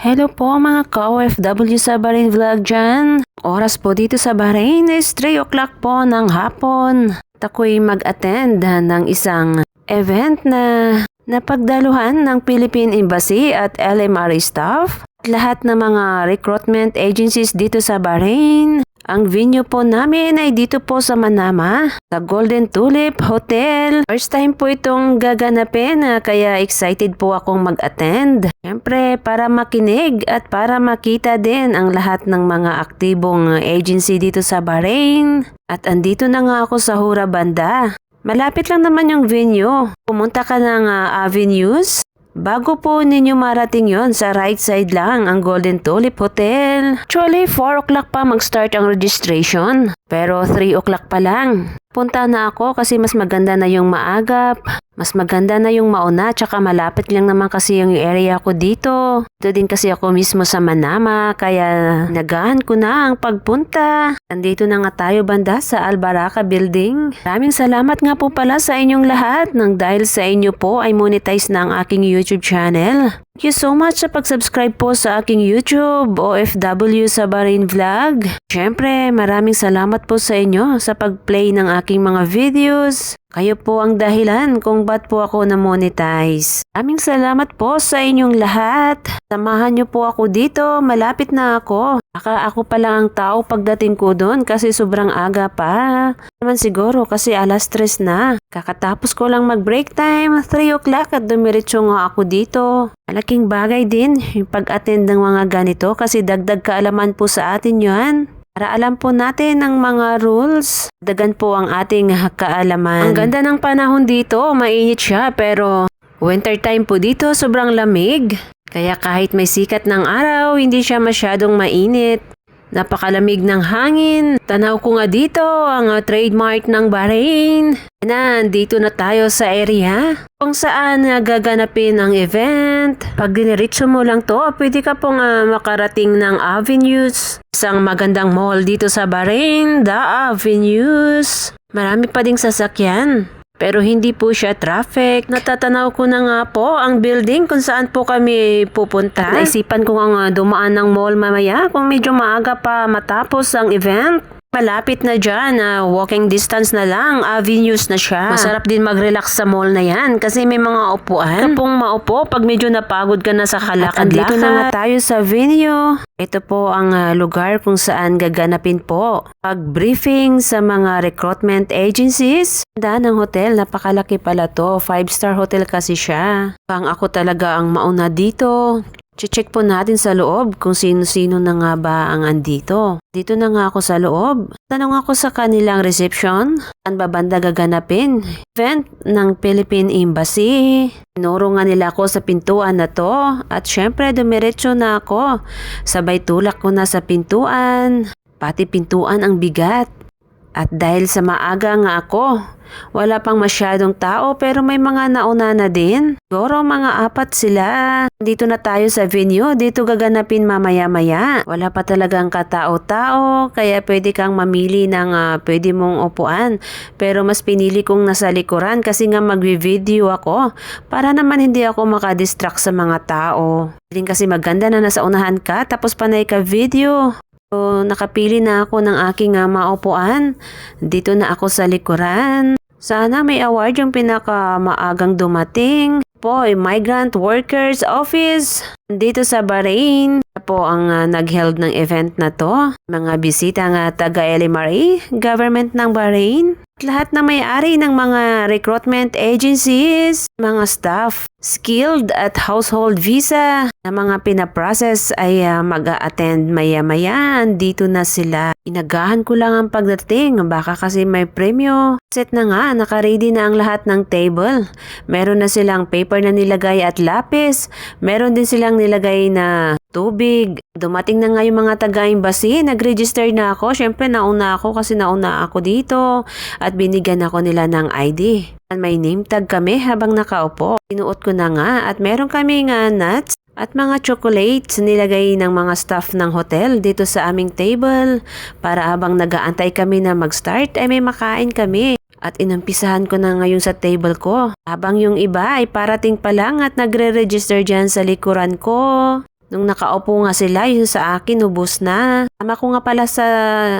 Hello po mga ka-OFW sa Bahrain Vlog dyan. Oras po dito sa Bahrain is 3 o'clock po ng hapon. At ako'y mag-attend ng isang event na napagdaluhan ng Philippine Embassy at LMRA staff. Lahat ng mga recruitment agencies dito sa Bahrain. Ang venue po namin ay dito po sa Manama, sa Golden Tulip Hotel. First time po itong gaganapin kaya excited po akong mag-attend. Siyempre para makinig at para makita din ang lahat ng mga aktibong agency dito sa Bahrain. At andito na nga ako sa Hura Banda. Malapit lang naman yung venue. Pumunta ka ng Avenues. Bago po ninyo marating yon, sa right side lang ang Golden Tulip Hotel. Actually, 4 o'clock pa mag-start ang registration. Pero 3 o'clock pa lang. Punta na ako kasi mas maganda na yung maagap. Mas maganda na yung mauna, tsaka malapit lang naman kasi yung area ko dito. Ito din kasi ako mismo sa Manama, kaya nagahan ko na ang pagpunta. Andito na nga tayo banda sa Al Baraka Building. Maraming salamat nga po pala sa inyong lahat nang dahil sa inyo po ay monetize na ang aking YouTube channel. Thank you so much sa pag-subscribe po sa aking YouTube, OFW sa Bahrain Vlog. Siyempre, maraming salamat po sa inyo sa pag-play ng aking mga videos. Kayo po ang dahilan kung ba't po ako na-monetize. Maraming salamat po sa inyong lahat. Samahan niyo po ako dito, malapit na ako. Baka ako pa lang ang tao pagdating ko doon kasi sobrang aga pa. Naman siguro kasi alas 3 na. Kakatapos ko lang mag-break time, 3 o'clock at dumiretso nga ako dito. Malaking bagay din yung pag-attend ng mga ganito kasi dagdag kaalaman po sa atin yan. Para alam po natin ang mga rules, dagan po ang ating kaalaman. Ang ganda ng panahon dito, mainit siya pero winter time po dito sobrang lamig. Kaya kahit may sikat ng araw, hindi siya masyadong mainit. Napakalamig ng hangin. Tanaw ko nga dito ang trademark ng Bahrain. Nandito na tayo sa area kung saan gaganapin ang event. Pag diniritso mo lang to, pwede ka pong makarating ng Avenues. Isang magandang mall dito sa Bahrain, The Avenues. Marami pa ding sasakyan. Pero hindi po siya traffic. Natatanaw ko na nga po ang building kung saan po kami pupunta. Naisipan ko nga dumaan ng mall mamaya kung medyo maaga pa matapos ang event. Malapit na dyan, walking distance na lang, Avenues na siya. Masarap din mag-relax sa mall na yan kasi may mga upuan. Kapong maupo pag medyo napagod ka na sa kalakad-lakad. Dito na nga tayo sa venue. Ito po ang lugar kung saan gaganapin po pag-briefing sa mga recruitment agencies. Daan ng hotel, napakalaki pala to. 5-star hotel kasi siya. Pang ako talaga ang mauna dito. Check po natin sa loob kung sino-sino na nga ba ang andito. Dito na nga ako sa loob. Tanong ako sa kanilang reception. Saan ba banda gaganapin? Event ng Philippine Embassy. Tinuro nga nila ako sa pintuan na to. At syempre dumiretso na ako. Sabay tulak ko na sa pintuan. Pati pintuan ang bigat. At dahil sa maaga nga ako, wala pang masyadong tao pero may mga nauna na din. Siguro mga 4 sila. Dito na tayo sa venue, dito gaganapin mamaya-maya. Wala pa talagang katao-tao, kaya pwede kang mamili ng pwede mong upuan. Pero mas pinili kong nasa likuran kasi nga magvi-video ako para naman hindi ako makadistract sa mga tao. Hindi kasi maganda na nasa unahan ka tapos panay ka video. So, nakapili na ako ng aking maupuan. Dito na ako sa likuran. Sana may award yung pinakamaagang dumating. Po, Migrant Workers Office. Dito sa Bahrain. Po ang nag-held ng event na to. Mga bisita nga taga LMRA, government ng Bahrain. Lahat na may-ari ng mga recruitment agencies, mga staff, skilled at household visa na mga pinaprocess ay mag-a-attend maya-maya. Dito na sila. Inagahan ko lang ang pagdating, baka kasi may premyo. Set na nga, nakaready na ang lahat ng table. Meron na silang paper na nilagay at lapis. Meron din silang nilagay na tubig. Dumating na nga yung mga taga-embassy. Nag-register na ako. Siyempre nauna ako kasi nauna ako dito. At binigyan ako nila ng ID. May name tag kami habang nakaupo. Sinuot ko na nga at meron kami nga nuts at mga chocolates nilagay ng mga staff ng hotel dito sa aming table para habang nag-aantay kami na mag-start ay may makain kami. At inumpisahan ko na ngayon sa table ko. Habang yung iba ay parating pa lang at nagre-register dyan sa likuran ko. Nung nakaupo nga sila, yung sa akin, ubos na. Tama ko nga pala sa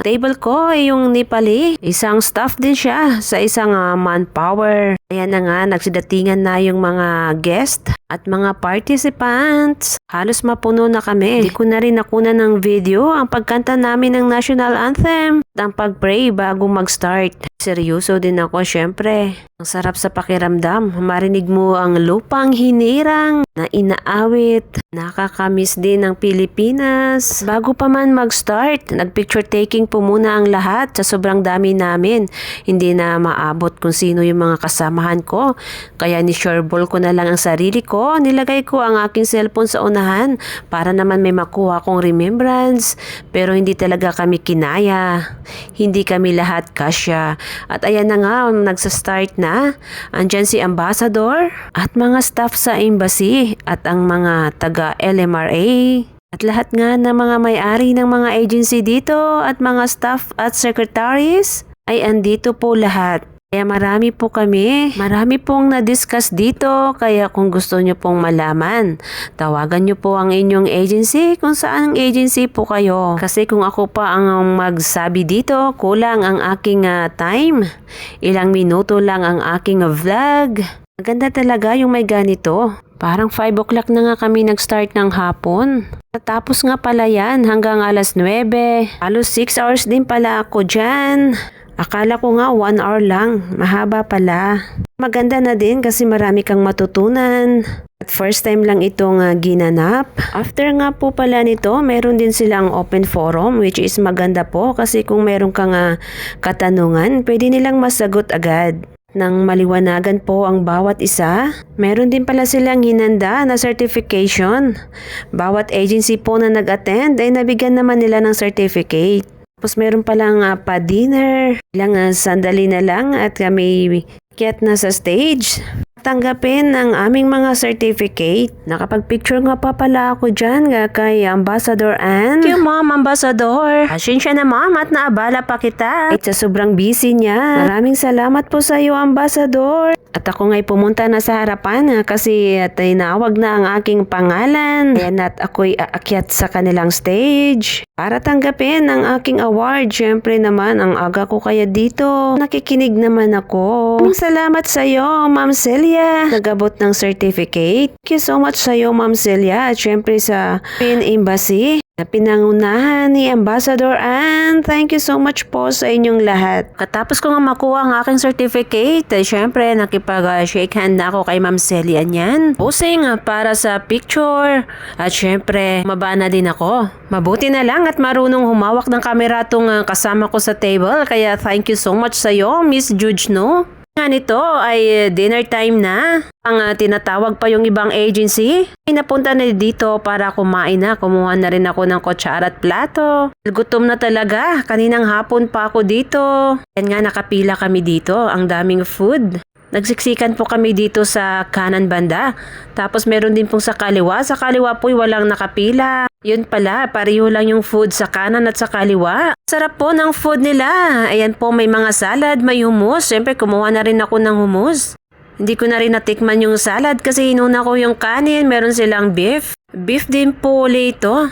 table ko, yung Nepali. Isang staff din siya sa isang manpower. Ayan na nga, nagsidatingan na yung mga guest at mga participants. Halos mapuno na kami. Hindi ko na rin nakunan ng video ang pagkanta namin ng national anthem at ang pag-pray bago mag-start. Seryoso din ako syempre. Ang sarap sa pakiramdam. Marinig mo ang lupang hinirang na inaawit. Nakakamiss din ng Pilipinas. Bago pa man mag-start, nag-picture taking po muna ang lahat sa sobrang dami namin. Hindi na maabot kung sino yung mga kasamahan ko. Kaya ni-shareball ko na lang ang sarili ko. Nilagay ko ang aking cellphone sa unahan para naman may makuha kong remembrance. Pero hindi talaga kami kinaya. Hindi kami lahat kasya. At ayan na nga, nagsa-start na. Andyan si Ambassador at mga staff sa embassy at ang mga taga LMRA. At lahat nga ng mga may-ari ng mga agency dito at mga staff at secretaries ay andito po lahat. Kaya marami po kami. Marami pong na-discuss dito. Kaya kung gusto nyo pong malaman, tawagan nyo po ang inyong agency kung saan agency po kayo. Kasi kung ako pa ang magsabi dito, kulang ang aking time. Ilang minuto lang ang aking vlog. Maganda talaga yung may ganito. Parang 5 o'clock na nga kami nag-start ng hapon. Tapos nga pala yan hanggang alas 9. Halos 6 hours din pala ako dyan. Akala ko nga 1 hour lang. Mahaba pala. Maganda na din kasi marami kang matutunan. At first time lang itong ginanap. After nga po pala nito, meron din silang open forum which is maganda po kasi kung meron kang katanungan, pwede nilang masagot agad. Nang maliwanagan po ang bawat isa, meron din pala silang hinanda na certification. Bawat agency po na nag-attend ay nabigyan naman nila ng certificate. Tapos meron palang pa-dinner, ilang sandali na lang at kami kiat na sa stage. Tanggapin ang aming mga certificate. Nakapag-picture nga pa pala ako dyan kay Ambassador Ann. Thank you, Ma'am Ambassador. Pasensya na, Ma'am, at naabala pa kita. At sa sobrang busy niya. Maraming salamat po sa iyo, Ambassador. At ako nga'y pumunta na sa harapan kasi tinawag na ang aking pangalan. Ayan at ako'y aakyat sa kanilang stage para tanggapin ang aking award. Siyempre naman, ang aga ko kaya dito. Nakikinig naman ako. Maraming salamat sa iyo, Ma'am Celia. Nagabot ng certificate. Thank you so much sa iyo, Ma'am Celia. At syempre sa Philippine Embassy na pinangunahan ni Ambassador Ann. Thank you so much po sa inyong lahat. Katapos ko nga makuha ang aking certificate, syempre nakipag-shake hand na ako kay Ma'am Celia niyan. Posing para sa picture. At syempre, maba na din ako. Mabuti na lang at marunong humawak ng kamera tong kasama ko sa table. Kaya thank you so much sa iyo, Miss Judge, no? Nga nito ay dinner time na. Ang tinatawag pa yung ibang agency. Ay napunta na dito para kumain na. Kumuha na rin ako ng kutsara at plato. Gutom na talaga. Kaninang hapon pa ako dito. Yan nga, nakapila kami dito. Ang daming food. Nagsiksikan po kami dito sa kanan banda. Tapos meron din pong sa kaliwa. Sa kaliwa po walang nakapila. Yun pala, pareho lang yung food sa kanan at sa kaliwa. Sarap po ng food nila. Ayan po, may mga salad, may hummus. Siyempre, kumuha na rin ako ng hummus. Hindi ko na rin natikman yung salad kasi inuna ko yung kanin. Meron silang beef. Beef din po ulit ito.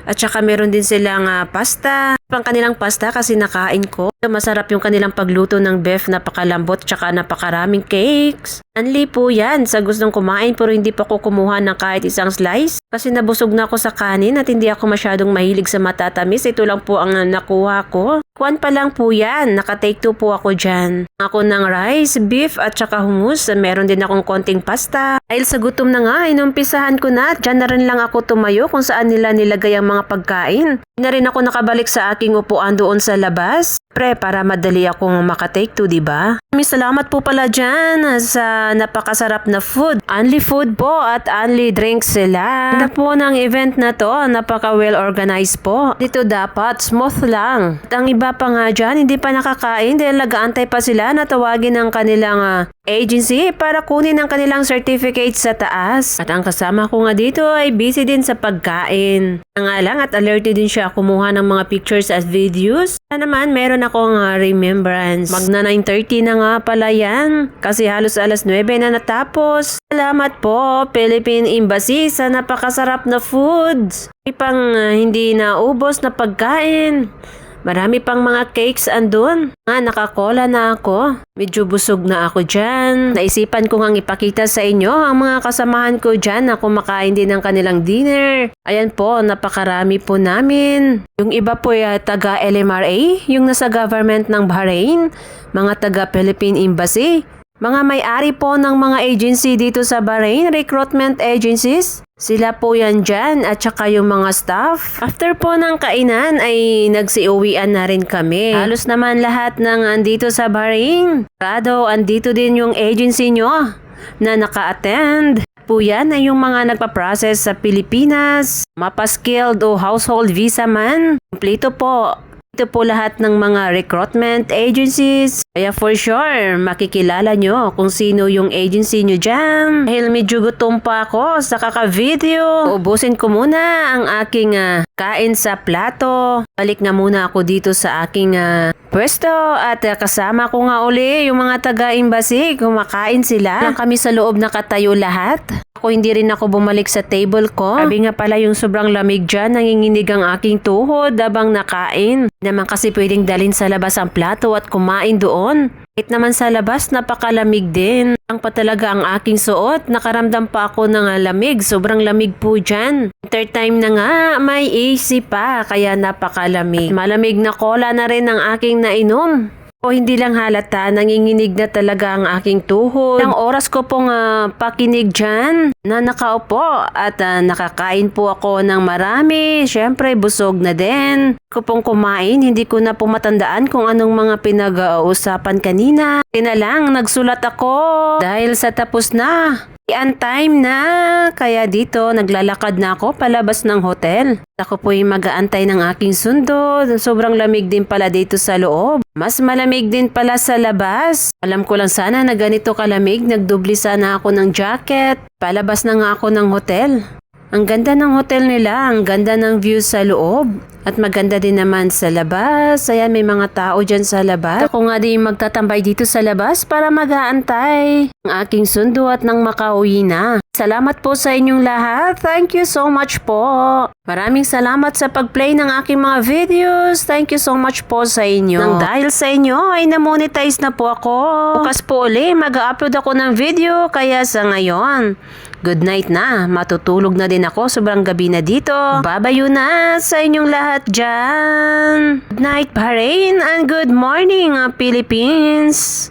At saka meron din silang pasta. Pang kanilang pasta kasi nakain ko. Masarap yung kanilang pagluto ng beef, napakalambot tsaka napakaraming cakes. Anli po yan sa gustong kumain pero hindi pa ko kumuha ng kahit isang slice. Kasi nabusog na ako sa kanin at hindi ako masyadong mahilig sa matatamis. Ito lang po ang nakuha ko. Kuwan pa lang po yan. Naka-take 2 po ako dyan. Ako ng rice, beef at saka hummus. Meron din akong konting pasta. Dahil sa gutom na nga, inumpisahan ko na. Dyan na rin lang ako tumayo kung saan nila nilagay ang mga pagkain. Hindi na rin ako nakabalik sa aking upuan doon sa labas. Para madali akong maka-take 2, diba? May salamat po pala dyan sa napakasarap na food. Only food po at only drinks sila. Ganda po ng event na to, napaka well organized po. Dito dapat smooth lang. At ang iba pa nga dyan, hindi pa nakakain dahil nag-aantay pa sila na tawagin ang kanilang agency para kunin ang kanilang certificate sa taas. At ang kasama ko nga dito ay busy din sa pagkain. Nga lang at alerted din siya kumuha ng mga pictures at videos. Na naman meron naman akong remembrance. Magna 9:30 na nga pala yan. Kasi halos alas 9 na natapos. Salamat po, Philippine Embassy, sa napakasarap na foods. May pang hindi naubos na pagkain. Marami pang mga cakes andun. Nakakola na ako. Medyo busog na ako dyan. Naisipan ko ngang ipakita sa inyo ang mga kasamahan ko dyan na kumakain din ng kanilang dinner. Ayan po, napakarami po namin. Yung iba po ay taga LMRA, yung nasa government ng Bahrain, mga taga Philippine Embassy, mga may-ari po ng mga agency dito sa Bahrain, recruitment agencies. Sila po yan dyan at saka yung mga staff. After po ng kainan ay nagsiuwian na rin kami. Halos naman lahat ng andito sa Bahrain. Rado, andito din yung agency nyo na naka-attend. Po yan ay yung mga nagpa-process sa Pilipinas, mapa-skilled o household visa man. Kompleto po. Ito po lahat ng mga recruitment agencies. Kaya for sure, makikilala nyo kung sino yung agency nyo dyan. Dahil medyo gutom pa ako sa kaka-video. Ubusin ko muna ang aking kain sa plato. Balik nga muna ako dito sa aking pwesto at kasama ko nga uli yung mga taga-embassy. Kumakain sila. Lang kami sa loob nakatayo lahat. Ako hindi rin ako bumalik sa table ko. Sabi nga pala yung sobrang lamig dyan, nanginginig ang aking tuhod habang nakain. Naman kasi pwedeng dalhin sa labas ang plato at kumain doon. Kahit naman sa labas, napakalamig din. Ang pa talaga ang aking suot, nakaramdam pa ako ng lamig. Sobrang lamig po dyan. Winter time na nga, may AC pa, kaya napakalamig. Malamig na cola na rin ang aking nainom. O hindi lang halata, nanginginig na talaga ang aking tuhod. Ilang oras ko pong pakinig dyan na nakaupo at nakakain po ako ng marami. Siyempre, busog na din. Ko pong kumain, hindi ko na po matandaan kung anong mga pinag-uusapan kanina. Kaya lang, nagsulat ako dahil sa tapos na. On time na, kaya dito naglalakad na ako palabas ng hotel. Ako po'y mag-aantay ng aking sundo. Sobrang lamig din pala dito sa loob. Mas malamig din pala sa labas. Alam ko lang sana na ganito kalamig, nagdubli sana ako ng jacket. Palabas na nga ako ng hotel. Ang ganda ng hotel nila, ang ganda ng view sa loob. At maganda din naman sa labas. Ayan, may mga tao dyan sa labas. Ako nga din magtatambay dito sa labas para mag-aantay ang aking sundo at nang makauwi na. Salamat po sa inyong lahat. Thank you so much po. Maraming salamat sa pag-play ng aking mga videos. Thank you so much po sa inyo. Nang dahil sa inyo ay na-monetize na po ako. Bukas po uli mag-upload ako ng video kaya sa ngayon. Good night na. Matutulog na din ako. Sobrang gabi na dito. Babayo na sa inyong lahat dyan. Good night, Bahrain, and good morning, Philippines.